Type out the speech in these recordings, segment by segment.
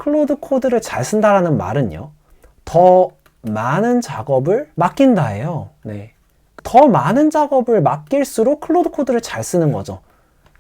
클로드 코드를 잘 쓴다라는 말은요, 더 많은 작업을 맡긴다예요. 네. 더 많은 작업을 맡길수록 클로드 코드를 잘 쓰는 거죠.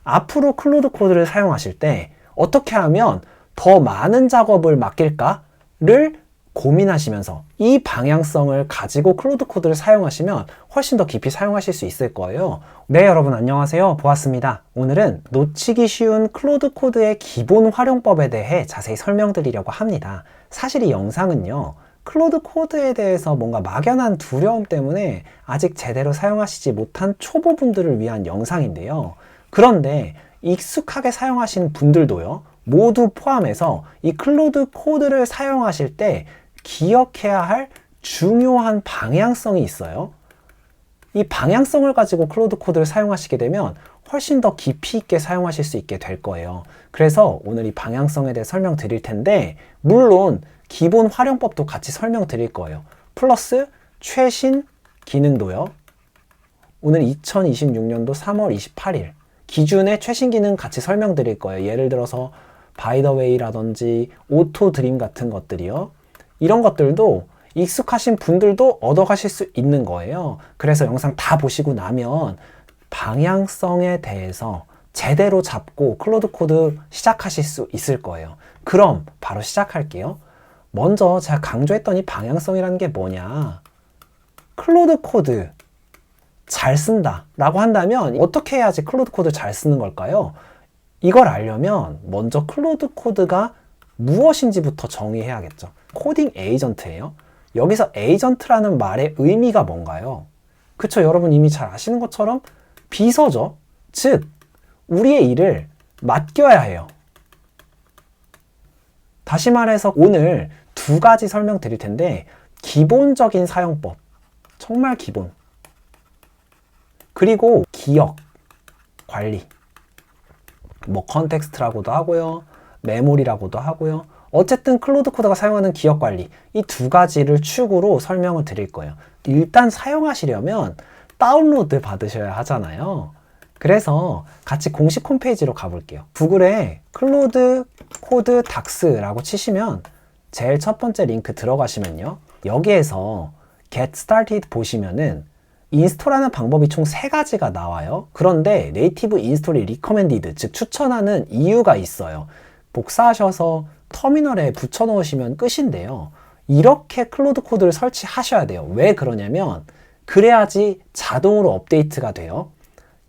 앞으로 클로드 코드를 사용하실 때 어떻게 하면 더 많은 작업을 맡길까를 고민하시면서 이 방향성을 가지고 클로드 코드를 사용하시면 훨씬 더 깊이 사용하실 수 있을 거예요. 네, 여러분 안녕하세요. 보았습니다. 오늘은 놓치기 쉬운 클로드 코드의 기본 활용법에 대해 자세히 설명드리려고 합니다. 사실 이 영상은요, 클로드 코드에 대해서 뭔가 막연한 두려움 때문에 아직 제대로 사용하시지 못한 초보분들을 위한 영상인데요. 그런데 익숙하게 사용하시는 분들도요, 모두 포함해서 이 클로드 코드를 사용하실 때 기억해야 할 중요한 방향성이 있어요. 이 방향성을 가지고 클로드 코드를 사용하시게 되면 훨씬 더 깊이 있게 사용하실 수 있게 될 거예요. 그래서 오늘 이 방향성에 대해 설명드릴 텐데, 물론 기본 활용법도 같이 설명드릴 거예요. 플러스 최신 기능도요. 오늘 2026년도 3월 28일 기준의 최신 기능 같이 설명드릴 거예요. 예를 들어서 바이더웨이라든지 오토 드림 같은 것들이요. 이런 것들도 익숙하신 분들도 얻어가실 수 있는 거예요. 그래서 영상 다 보시고 나면 방향성에 대해서 제대로 잡고 클로드 코드 시작하실 수 있을 거예요. 그럼 바로 시작할게요. 먼저 제가 강조했던 이 방향성이라는 게 뭐냐? 클로드 코드 잘 쓴다 라고 한다면 어떻게 해야지 클로드 코드 잘 쓰는 걸까요? 이걸 알려면 먼저 클로드 코드가 무엇인지부터 정의해야겠죠. 코딩 에이전트예요. 여기서 에이전트라는 말의 의미가 뭔가요? 그쵸, 여러분 이미 잘 아시는 것처럼 비서죠. 즉, 우리의 일을 맡겨야 해요. 다시 말해서 오늘 두 가지 설명드릴 텐데, 기본적인 사용법, 정말 기본, 그리고 기억, 관리, 뭐 컨텍스트라고도 하고요, 메모리라고도 하고요. 어쨌든 클로드 코드가 사용하는 기억 관리, 이 두 가지를 축으로 설명을 드릴 거예요. 일단 사용하시려면 다운로드 받으셔야 하잖아요. 그래서 같이 공식 홈페이지로 가볼게요. 구글에 클로드 코드 닥스라고 치시면 제일 첫 번째 링크 들어가시면요, 여기에서 Get Started 보시면은 인스톨하는 방법이 총 3가지가 나와요. 그런데 네이티브 인스톨이 리커멘디드, 즉 추천하는 이유가 있어요. 복사하셔서 터미널에 붙여 놓으시면 끝인데요. 이렇게 클로드 코드를 설치하셔야 돼요. 왜 그러냐면 그래야지 자동으로 업데이트가 돼요.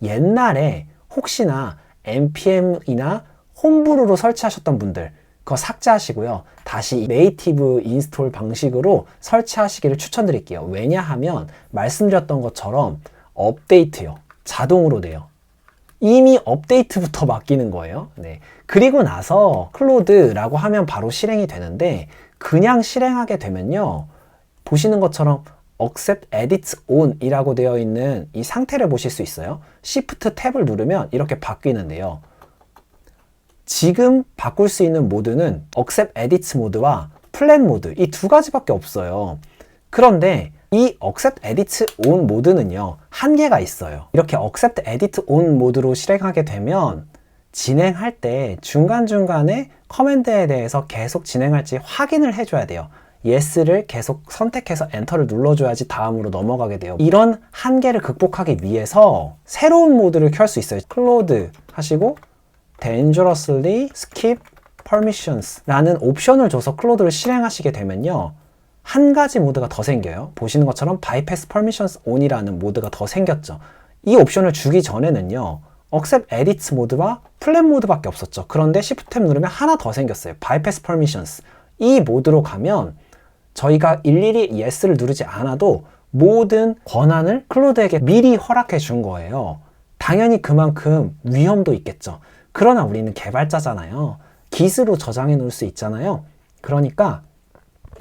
옛날에 혹시나 npm이나 홈브루로 설치하셨던 분들 그거 삭제하시고요. 다시 네이티브 인스톨 방식으로 설치하시기를 추천드릴게요. 왜냐하면 말씀드렸던 것처럼 업데이트요, 자동으로 돼요. 이미 업데이트부터 맡기는 거예요. 네. 그리고 나서 클로드라고 하면 바로 실행이 되는데, 그냥 실행하게 되면요, 보시는 것처럼 accept edit on 이라고 되어 있는 이 상태를 보실 수 있어요. Shift 탭을 누르면 이렇게 바뀌는데요. 지금 바꿀 수 있는 모드는 accept edit 모드와 plan 모드, 이 두 가지밖에 없어요. 그런데 이 accept edit on 모드는요, 한계가 있어요. 이렇게 accept edit on 모드로 실행하게 되면 진행할 때 중간중간에 커맨드에 대해서 계속 진행할지 확인을 해줘야 돼요. yes를 계속 선택해서 엔터를 눌러줘야지 다음으로 넘어가게 돼요. 이런 한계를 극복하기 위해서 새로운 모드를 켤 수 있어요. 클로드 하시고 dangerously skip permissions 라는 옵션을 줘서 클로드를 실행하시게 되면요, 한 가지 모드가 더 생겨요. 보시는 것처럼 bypass permissions on이라는 모드가 더 생겼죠. 이 옵션을 주기 전에는요, accept edit 모드와 plan 모드밖에 없었죠. 그런데 shift 탭 누르면 하나 더 생겼어요. bypass permissions. 이 모드로 가면 저희가 일일이 yes를 누르지 않아도 모든 권한을 클로드에게 미리 허락해 준 거예요. 당연히 그만큼 위험도 있겠죠. 그러나 우리는 개발자잖아요. 깃으로 저장해 놓을 수 있잖아요. 그러니까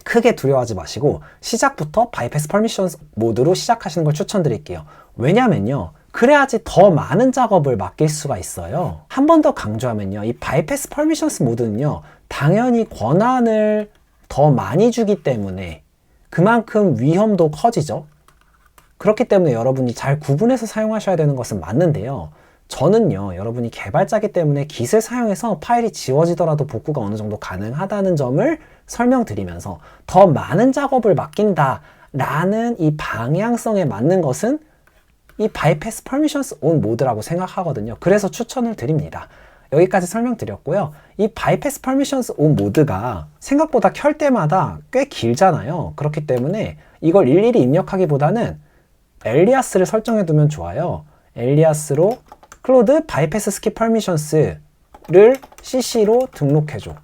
크게 두려워하지 마시고 시작부터 bypass permissions 모드로 시작하시는 걸 추천드릴게요. 왜냐면요, 그래야지 더 많은 작업을 맡길 수가 있어요. 한 번 더 강조하면요, 이 bypass permissions 모드는요, 당연히 권한을 더 많이 주기 때문에 그만큼 위험도 커지죠. 그렇기 때문에 여러분이 잘 구분해서 사용하셔야 되는 것은 맞는데요, 저는요, 여러분이 개발자이기 때문에 Git을 사용해서 파일이 지워지더라도 복구가 어느 정도 가능하다는 점을 설명드리면서 더 많은 작업을 맡긴다라는 이 방향성에 맞는 것은 이 bypass permissions on 모드라고 생각하거든요. 그래서 추천을 드립니다. 여기까지 설명드렸고요. 이 bypass permissions on 모드가 생각보다 켤 때마다 꽤 길잖아요. 그렇기 때문에 이걸 일일이 입력하기보다는 엘리아스를 설정해 두면 좋아요. 엘리아스로 클로드 bypass skip permissions를 cc로 등록해줘.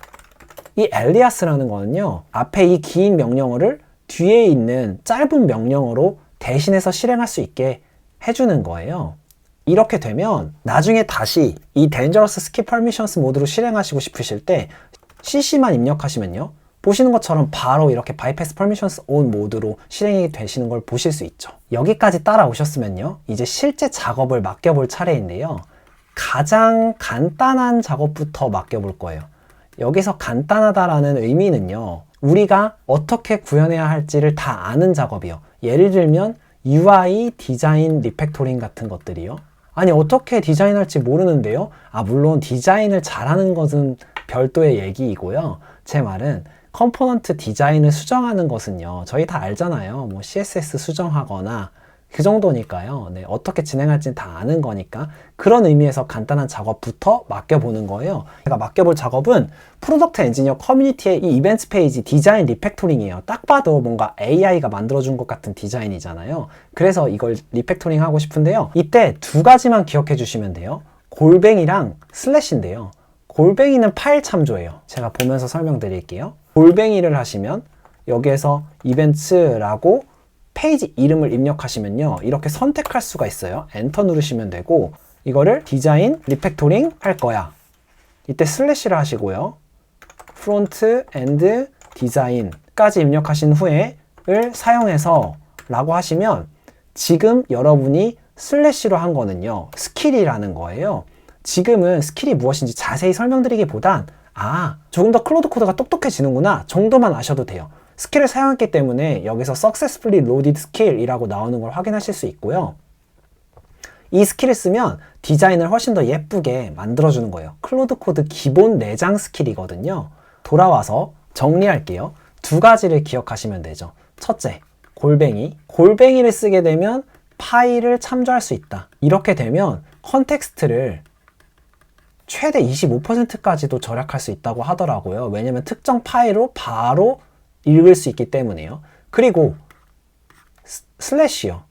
이 엘리아스라는 거는요, 앞에 이 긴 명령어를 뒤에 있는 짧은 명령어로 대신해서 실행할 수 있게 해주는 거예요. 이렇게 되면 나중에 다시 이 dangerous skip permissions 모드로 실행하시고 싶으실 때 cc만 입력하시면요, 보시는 것처럼 바로 이렇게 bypass permissions on 모드로 실행이 되시는 걸 보실 수 있죠. 여기까지 따라오셨으면요, 이제 실제 작업을 맡겨볼 차례인데요. 가장 간단한 작업부터 맡겨볼 거예요. 여기서 간단하다라는 의미는요, 우리가 어떻게 구현해야 할지를 다 아는 작업이요. 예를 들면 UI 디자인 리팩토링 같은 것들이요. 아니, 어떻게 디자인할지 모르는데요? 물론 디자인을 잘하는 것은 별도의 얘기이고요. 제 말은 컴포넌트 디자인을 수정하는 것은요, 저희 다 알잖아요. 뭐 CSS 수정하거나 그 정도니까요. 네, 어떻게 진행할지는 다 아는 거니까 그런 의미에서 간단한 작업부터 맡겨보는 거예요. 제가 맡겨볼 작업은 프로덕트 엔지니어 커뮤니티의 이 이벤트 페이지 디자인 리팩토링이에요. 딱 봐도 뭔가 AI가 만들어준 것 같은 디자인이잖아요. 그래서 이걸 리팩토링 하고 싶은데요. 이때 두 가지만 기억해 주시면 돼요. 골뱅이랑 슬래시인데요. 골뱅이는 파일 참조예요. 제가 보면서 설명드릴게요. 골뱅이를 하시면 여기에서 이벤트라고 페이지 이름을 입력하시면요, 이렇게 선택할 수가 있어요. 엔터 누르시면 되고, 이거를 디자인 리팩토링 할 거야. 이때 슬래시를 하시고요, 프론트 엔드 디자인까지 입력하신 후에 을 사용해서 라고 하시면 지금 여러분이 슬래시로 한 거는요, 스킬이라는 거예요. 지금은 스킬이 무엇인지 자세히 설명드리기보단 조금 더 클로드 코드가 똑똑해지는구나 정도만 아셔도 돼요. 스킬을 사용했기 때문에 여기서 successfully loaded skill 이라고 나오는 걸 확인하실 수 있고요. 이 스킬을 쓰면 디자인을 훨씬 더 예쁘게 만들어주는 거예요. 클로드 코드 기본 내장 스킬이거든요. 돌아와서 정리할게요. 두 가지를 기억하시면 되죠. 첫째, 골뱅이. 골뱅이를 쓰게 되면 파일을 참조할 수 있다. 이렇게 되면 컨텍스트를 최대 25%까지도 절약할 수 있다고 하더라고요. 왜냐면 특정 파일로 바로 읽을 수 있기 때문에요. 그리고 슬래시요.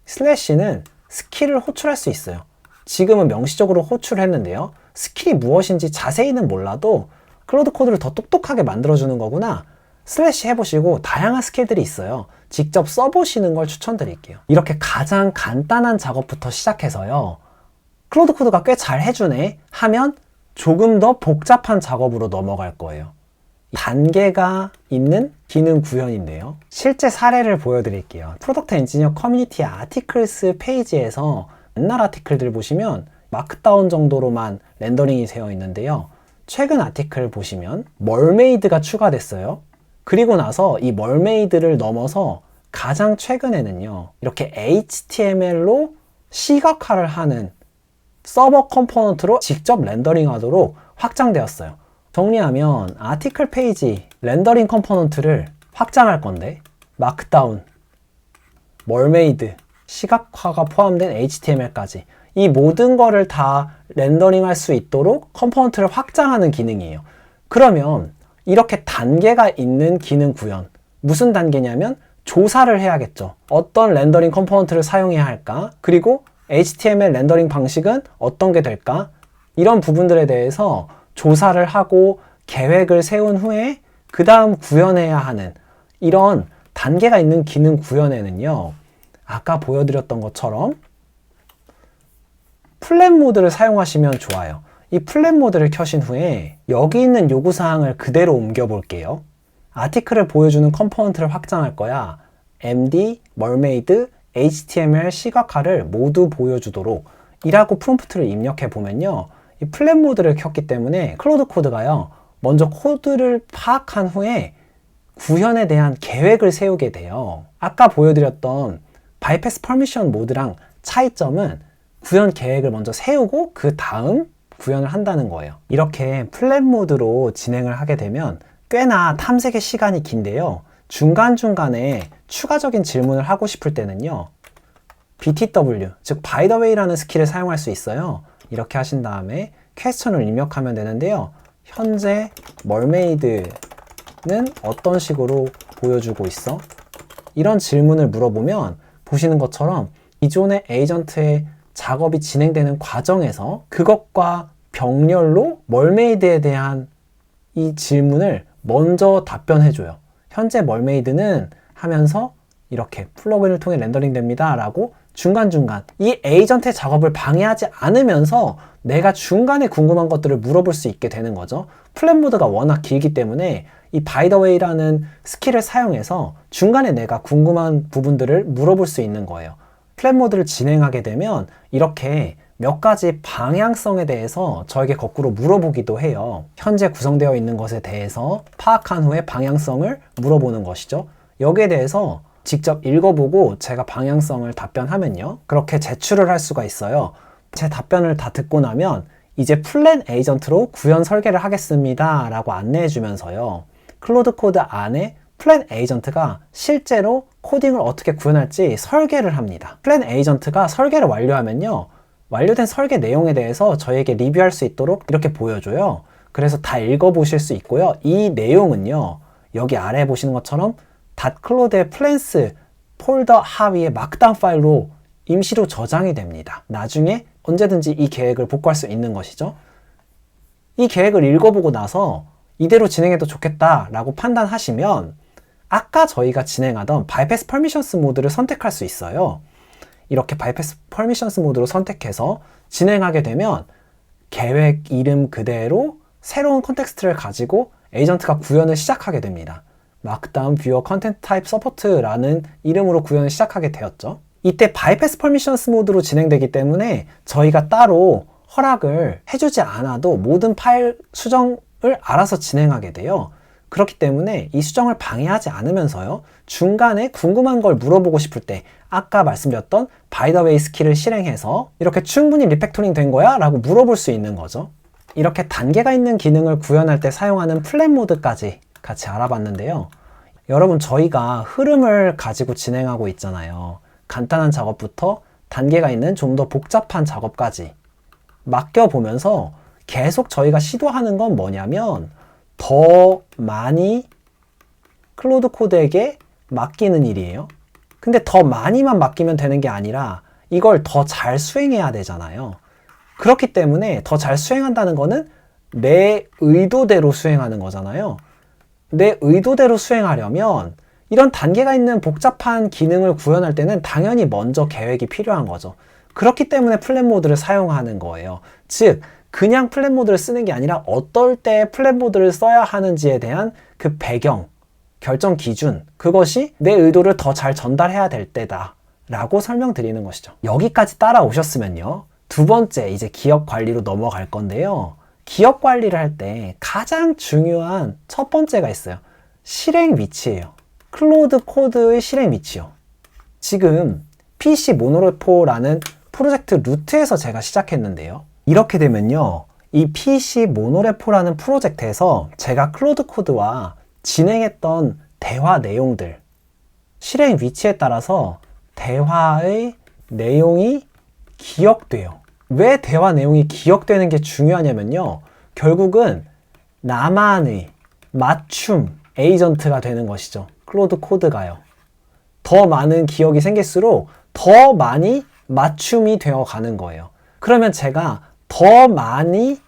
슬래시는 스킬을 호출할 수 있어요. 지금은 명시적으로 호출했는데요. 스킬이 무엇인지 자세히는 몰라도 클로드 코드를 더 똑똑하게 만들어주는 거구나. 슬래시 해보시고 다양한 스킬들이 있어요. 직접 써보시는 걸 추천드릴게요. 이렇게 가장 간단한 작업부터 시작해서요, 클로드 코드가 꽤 잘 해주네 하면 조금 더 복잡한 작업으로 넘어갈 거예요. 단계가 있는 기능 구현인데요. 실제 사례를 보여드릴게요. 프로덕트 엔지니어 커뮤니티 아티클스 페이지에서 옛날 아티클들 보시면 마크다운 정도로만 렌더링이 되어 있는데요. 최근 아티클 보시면 멀메이드가 추가됐어요. 그리고 나서 이 멀메이드를 넘어서 가장 최근에는요, 이렇게 HTML로 시각화를 하는 서버 컴포넌트로 직접 렌더링 하도록 확장되었어요. 정리하면 아티클 페이지 렌더링 컴포넌트를 확장할 건데 마크다운, 멀메이드, 시각화가 포함된 HTML까지 이 모든 거를 다 렌더링 할 수 있도록 컴포넌트를 확장하는 기능이에요. 그러면 이렇게 단계가 있는 기능 구현, 무슨 단계냐면 조사를 해야겠죠. 어떤 렌더링 컴포넌트를 사용해야 할까? 그리고 HTML 렌더링 방식은 어떤 게 될까? 이런 부분들에 대해서 조사를 하고 계획을 세운 후에 그 다음 구현해야 하는 이런 단계가 있는 기능 구현에는요, 아까 보여드렸던 것처럼 플랜 모드를 사용하시면 좋아요. 이 플랜 모드를 켜신 후에 여기 있는 요구사항을 그대로 옮겨 볼게요. 아티클을 보여주는 컴포넌트를 확장할 거야. MD, 멀메이드, HTML 시각화를 모두 보여주도록 이라고 프롬프트를 입력해 보면요, 이 플랜 모드를 켰기 때문에 클로드 코드가요, 먼저 코드를 파악한 후에 구현에 대한 계획을 세우게 돼요. 아까 보여드렸던 bypass permission 모드랑 차이점은 구현 계획을 먼저 세우고 그 다음 구현을 한다는 거예요. 이렇게 플랫 모드로 진행을 하게 되면 꽤나 탐색의 시간이 긴데요. 중간중간에 추가적인 질문을 하고 싶을 때는요. BTW, 즉 by the way라는 스킬을 사용할 수 있어요. 이렇게 하신 다음에 퀘스천을 입력하면 되는데요. 현재 멀메이드는 어떤 식으로 보여주고 있어? 이런 질문을 물어보면 보시는 것처럼 기존의 에이전트의 작업이 진행되는 과정에서 그것과 병렬로 멀메이드에 대한 이 질문을 먼저 답변해줘요. 현재 멀메이드는 하면서 이렇게 플러그인을 통해 렌더링 됩니다 라고 중간중간 이 에이전트의 작업을 방해하지 않으면서 내가 중간에 궁금한 것들을 물어볼 수 있게 되는 거죠. 플랫 모드가 워낙 길기 때문에 이 by the way라는 스킬을 사용해서 중간에 내가 궁금한 부분들을 물어볼 수 있는 거예요. 플랫 모드를 진행하게 되면 이렇게 몇 가지 방향성에 대해서 저에게 거꾸로 물어보기도 해요. 현재 구성되어 있는 것에 대해서 파악한 후에 방향성을 물어보는 것이죠. 여기에 대해서 직접 읽어보고 제가 방향성을 답변하면요. 그렇게 제출을 할 수가 있어요. 제 답변을 다 듣고 나면 이제 플랜 에이전트로 구현 설계를 하겠습니다 라고 안내해 주면서요. 클로드 코드 안에 플랜 에이전트가 실제로 코딩을 어떻게 구현할지 설계를 합니다. 플랜 에이전트가 설계를 완료하면요. 완료된 설계 내용에 대해서 저에게 리뷰할 수 있도록 이렇게 보여줘요. 그래서 다 읽어보실 수 있고요. 이 내용은요. 여기 아래에 보시는 것처럼 닷클로드의 플랜스 폴더 하위에 막다운 파일로 임시로 저장이 됩니다. 나중에 언제든지 이 계획을 복구할 수 있는 것이죠. 이 계획을 읽어보고 나서 이대로 진행해도 좋겠다라고 판단하시면 아까 저희가 진행하던 바이패스 퍼미션스 모드를 선택할 수 있어요. 이렇게 바이패스 퍼미션스 모드로 선택해서 진행하게 되면 계획 이름 그대로 새로운 컨텍스트를 가지고 에이전트가 구현을 시작하게 됩니다. 막다운 뷰어 컨텐트 타입 서포트라는 이름으로 구현을 시작하게 되었죠. 이때 바이패스 퍼미션스 모드로 진행되기 때문에 저희가 따로 허락을 해주지 않아도 모든 파일 수정을 알아서 진행하게 돼요. 그렇기 때문에 이 수정을 방해하지 않으면서요. 중간에 궁금한 걸 물어보고 싶을 때 아까 말씀드렸던 by the way 스킬을 실행해서 이렇게 충분히 리팩토링 된 거야? 라고 물어볼 수 있는 거죠. 이렇게 단계가 있는 기능을 구현할 때 사용하는 플랫 모드까지 같이 알아봤는데요. 여러분 저희가 흐름을 가지고 진행하고 있잖아요. 간단한 작업부터 단계가 있는 좀 더 복잡한 작업까지 맡겨보면서 계속 저희가 시도하는 건 뭐냐면 더 많이 클로드 코드에게 맡기는 일이에요. 근데 더 많이만 맡기면 되는 게 아니라 이걸 더 잘 수행해야 되잖아요. 그렇기 때문에 더 잘 수행한다는 거는 내 의도대로 수행하는 거잖아요. 내 의도대로 수행하려면 이런 단계가 있는 복잡한 기능을 구현할 때는 당연히 먼저 계획이 필요한 거죠. 그렇기 때문에 플랫 모드를 사용하는 거예요. 즉 그냥 플랫 모드를 쓰는 게 아니라 어떨 때 플랫 모드를 써야 하는지에 대한 그 배경, 결정 기준, 그것이 내 의도를 더 잘 전달해야 될 때다 라고 설명드리는 것이죠. 여기까지 따라오셨으면요. 두 번째 이제 기억 관리로 넘어갈 건데요. 기억 관리를 할 때 가장 중요한 첫 번째가 있어요. 실행 위치예요. 클로드 코드의 실행 위치요. 지금 PC 모노레포라는 프로젝트 루트에서 제가 시작했는데요. 이렇게 되면요. 이 PC 모노레포라는 프로젝트에서 제가 클로드 코드와 진행했던 대화 내용들, 실행 위치에 따라서 대화의 내용이 기억돼요. 왜 대화 내용이 기억되는 게 중요하냐면요. 결국은 나만의 맞춤 에이전트가 되는 것이죠. 클로드 코드가요. 더 많은 기억이 생길수록 더 많이 맞춤이 되어 가는 거예요. 그러면 제가 더 많이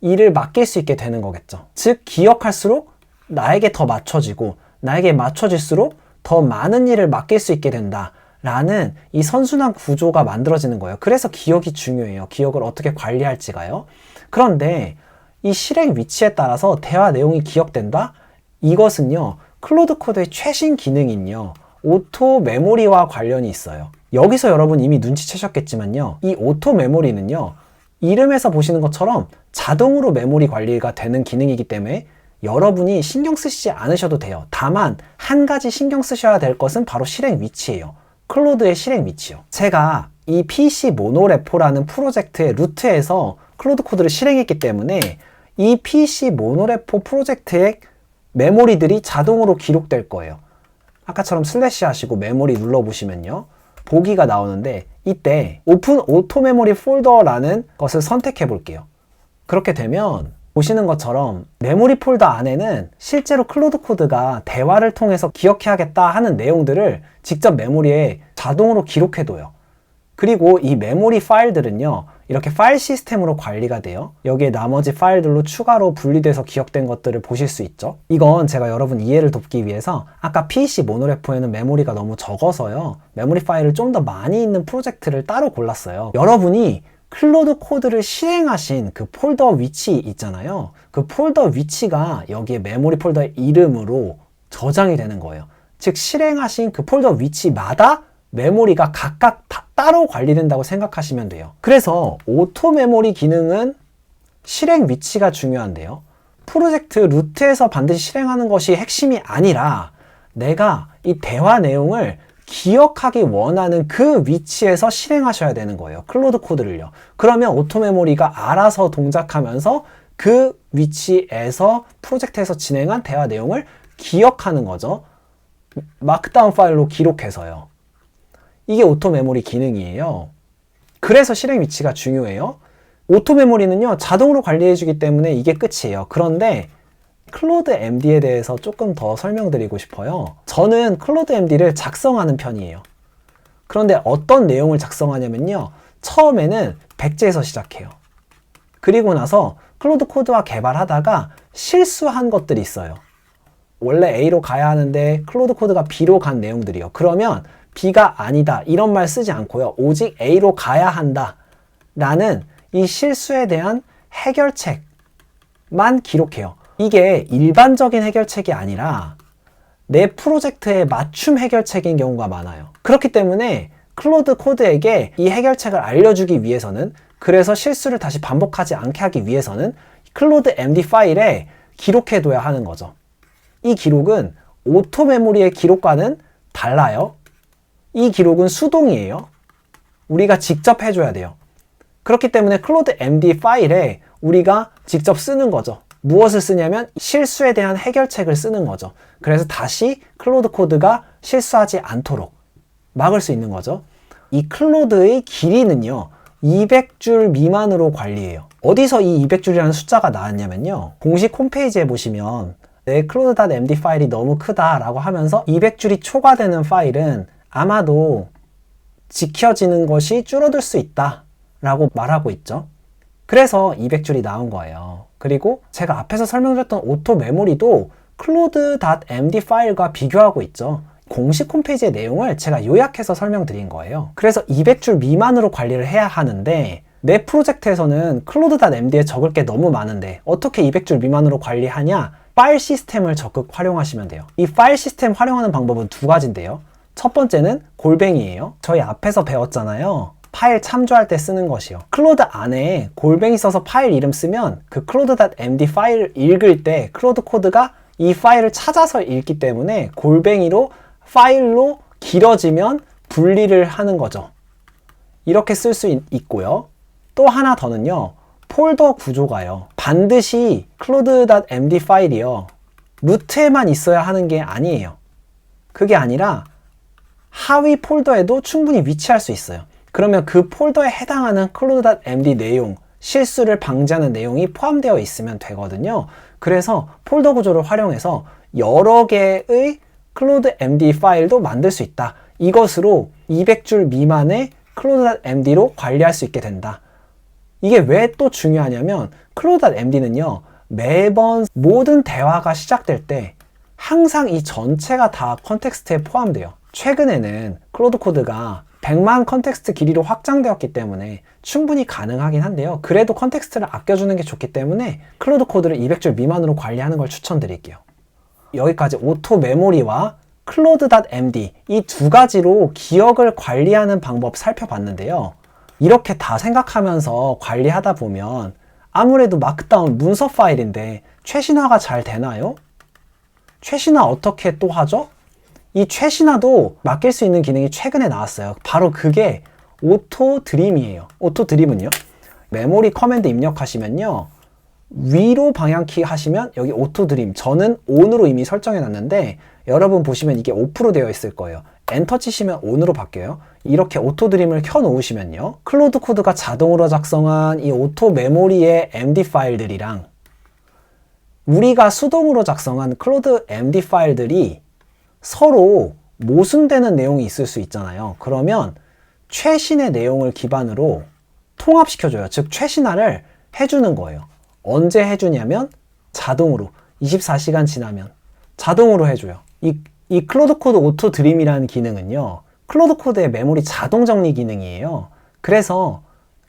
일을 맡길 수 있게 되는 거겠죠. 즉 기억할수록 나에게 더 맞춰지고 나에게 맞춰질수록 더 많은 일을 맡길 수 있게 된다 라는 이 선순환 구조가 만들어지는 거예요. 그래서 기억이 중요해요. 기억을 어떻게 관리할지가요. 그런데 이 실행 위치에 따라서 대화 내용이 기억된다? 이것은요. 클로드 코드의 최신 기능인요. 오토 메모리와 관련이 있어요. 여기서 여러분 이미 눈치채셨겠지만요. 이 오토 메모리는요. 이름에서 보시는 것처럼 자동으로 메모리 관리가 되는 기능이기 때문에 여러분이 신경 쓰시지 않으셔도 돼요. 다만 한 가지 신경 쓰셔야 될 것은 바로 실행 위치예요. 클로드의 실행 위치요. 제가 이 PC 모노레포라는 프로젝트의 루트에서 클로드 코드를 실행했기 때문에 이 PC 모노레포 프로젝트의 메모리들이 자동으로 기록될 거예요. 아까처럼 슬래시 하시고 메모리 눌러보시면요. 보기가 나오는데 이때 오픈 오토 메모리 폴더라는 것을 선택해 볼게요. 그렇게 되면 보시는 것처럼 메모리 폴더 안에는 실제로 클로드 코드가 대화를 통해서 기억해야겠다 하는 내용들을 직접 메모리에 자동으로 기록해둬요. 그리고 이 메모리 파일들은요, 이렇게 파일 시스템으로 관리가 돼요. 여기에 나머지 파일들로 추가로 분리돼서 기억된 것들을 보실 수 있죠. 이건 제가 여러분 이해를 돕기 위해서 아까 PC 모노레포에는 메모리가 너무 적어서요, 메모리 파일을 좀 더 많이 있는 프로젝트를 따로 골랐어요. 여러분이 클로드 코드를 실행하신 그 폴더 위치 있잖아요. 그 폴더 위치가 여기에 메모리 폴더의 이름으로 저장이 되는 거예요. 즉 실행하신 그 폴더 위치마다 메모리가 각각 따로 관리된다고 생각하시면 돼요. 그래서 오토 메모리 기능은 실행 위치가 중요한데요. 프로젝트 루트에서 반드시 실행하는 것이 핵심이 아니라 내가 이 대화 내용을 기억하기 원하는 그 위치에서 실행하셔야 되는 거예요. 클로드 코드를요. 그러면 오토 메모리가 알아서 동작하면서 그 위치에서 프로젝트에서 진행한 대화 내용을 기억하는 거죠. 마크다운 파일로 기록해서요. 이게 오토 메모리 기능이에요. 그래서 실행 위치가 중요해요. 오토 메모리는요, 자동으로 관리해 주기 때문에 이게 끝이에요. 그런데 클로드 MD에 대해서 조금 더 설명드리고 싶어요. 저는 클로드 MD를 작성하는 편이에요. 그런데 어떤 내용을 작성하냐면요, 처음에는 백제에서 시작해요. 그리고 나서 클로드 코드와 개발하다가 실수한 것들이 있어요. 원래 A로 가야 하는데 클로드 코드가 B로 간 내용들이요. 그러면 B가 아니다 이런 말 쓰지 않고요, 오직 A로 가야 한다 라는 이 실수에 대한 해결책만 기록해요. 이게 일반적인 해결책이 아니라 내 프로젝트에 맞춤 해결책인 경우가 많아요. 그렇기 때문에 클로드 코드에게 이 해결책을 알려주기 위해서는, 그래서 실수를 다시 반복하지 않게 하기 위해서는 클로드 MD 파일에 기록해둬야 하는 거죠. 이 기록은 오토 메모리의 기록과는 달라요. 이 기록은 수동이에요. 우리가 직접 해줘야 돼요. 그렇기 때문에 클로드 MD 파일에 우리가 직접 쓰는 거죠. 무엇을 쓰냐면 실수에 대한 해결책을 쓰는 거죠. 그래서 다시 클로드 코드가 실수하지 않도록 막을 수 있는 거죠. 이 클로드의 길이는요, 200줄 미만으로 관리해요. 어디서 이 200줄이라는 숫자가 나왔냐면요, 공식 홈페이지에 보시면 내 클로드.md 파일이 너무 크다라고 하면서 200줄이 초과되는 파일은 아마도 지켜지는 것이 줄어들 수 있다 라고 말하고 있죠. 그래서 200줄이 나온 거예요. 그리고 제가 앞에서 설명드렸던 오토 메모리도 클로드.md 파일과 비교하고 있죠. 공식 홈페이지의 내용을 제가 요약해서 설명드린 거예요. 그래서 200줄 미만으로 관리를 해야 하는데 내 프로젝트에서는 클로드.md에 적을 게 너무 많은데 어떻게 200줄 미만으로 관리하냐? 파일 시스템을 적극 활용하시면 돼요. 이 파일 시스템 활용하는 방법은 두 가지인데요. 첫 번째는 골뱅이에요. 저희 앞에서 배웠잖아요. 파일 참조할 때 쓰는 것이요. 클로드 안에 골뱅이 써서 파일 이름 쓰면 그 클로드.md 파일을 읽을 때 클로드 코드가 이 파일을 찾아서 읽기 때문에 골뱅이로 파일로 길어지면 분리를 하는 거죠. 이렇게 쓸 수 있고요. 또 하나 더는요, 폴더 구조가요, 반드시 클로드.md 파일이요, 루트에만 있어야 하는 게 아니에요. 그게 아니라 하위 폴더에도 충분히 위치할 수 있어요. 그러면 그 폴더에 해당하는 클로드.md 내용, 실수를 방지하는 내용이 포함되어 있으면 되거든요. 그래서 폴더 구조를 활용해서 여러 개의 클로드.md 파일도 만들 수 있다. 이것으로 200줄 미만의 클로드.md로 관리할 수 있게 된다. 이게 왜 또 중요하냐면 클로드.md는요, 매번 모든 대화가 시작될 때 항상 이 전체가 다 컨텍스트에 포함돼요. 최근에는 클로드 코드가 100만 컨텍스트 길이로 확장되었기 때문에 충분히 가능하긴 한데요. 그래도 컨텍스트를 아껴주는 게 좋기 때문에 클로드 코드를 200줄 미만으로 관리하는 걸 추천드릴게요. 여기까지 오토 메모리와 클로드.md 이 두 가지로 기억을 관리하는 방법 살펴봤는데요. 이렇게 다 생각하면서 관리하다 보면 아무래도 마크다운 문서 파일인데 최신화가 잘 되나요? 최신화 어떻게 또 하죠? 이 최신화도 맡길 수 있는 기능이 최근에 나왔어요. 바로 그게 오토 드림이에요. 오토 드림은요, 메모리 커맨드 입력하시면요, 위로 방향키 하시면 여기 오토 드림, 저는 ON으로 이미 설정해 놨는데 여러분 보시면 이게 오프로 되어 있을 거예요. 엔터 치시면 ON으로 바뀌어요. 이렇게 오토 드림을 켜 놓으시면요, 클로드 코드가 자동으로 작성한 이 오토 메모리의 MD 파일들이랑 우리가 수동으로 작성한 클로드 MD 파일들이 서로 모순되는 내용이 있을 수 있잖아요. 그러면 최신의 내용을 기반으로 통합시켜줘요. 즉 최신화를 해주는 거예요. 언제 해주냐면 자동으로 24시간 지나면 자동으로 해줘요. 이 클로드 코드 오토 드림이라는 기능은요, 클로드 코드의 메모리 자동 정리 기능이에요. 그래서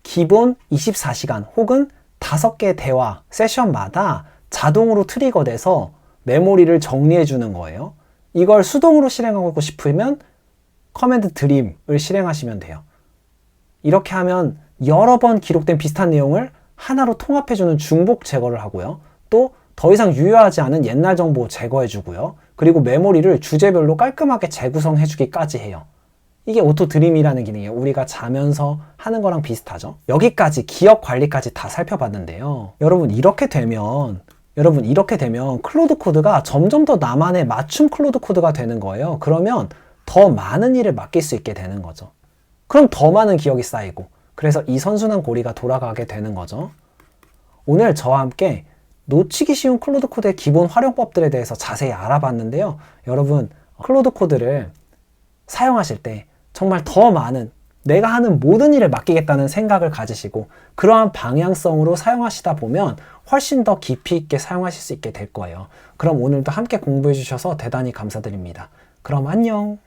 기본 24시간 혹은 5개 대화 세션마다 자동으로 트리거 돼서 메모리를 정리해 주는 거예요. 이걸 수동으로 실행하고 싶으면 커맨드 드림을 실행하시면 돼요. 이렇게 하면 여러 번 기록된 비슷한 내용을 하나로 통합해주는 중복 제거를 하고요. 또 더 이상 유효하지 않은 옛날 정보 제거해주고요. 그리고 메모리를 주제별로 깔끔하게 재구성해주기까지 해요. 이게 오토 드림이라는 기능이에요. 우리가 자면서 하는 거랑 비슷하죠. 여기까지 기억 관리까지 다 살펴봤는데요. 여러분 이렇게 되면 클로드 코드가 점점 더 나만의 맞춤 클로드 코드가 되는 거예요. 그러면 더 많은 일을 맡길 수 있게 되는 거죠. 그럼 더 많은 기억이 쌓이고, 그래서 이 선순환 고리가 돌아가게 되는 거죠. 오늘 저와 함께 놓치기 쉬운 클로드 코드의 기본 활용법들에 대해서 자세히 알아봤는데요. 여러분 클로드 코드를 사용하실 때 정말 더 많은, 내가 하는 모든 일을 맡기겠다는 생각을 가지시고 그러한 방향성으로 사용하시다 보면 훨씬 더 깊이 있게 사용하실 수 있게 될 거예요. 그럼 오늘도 함께 공부해 주셔서 대단히 감사드립니다. 그럼 안녕.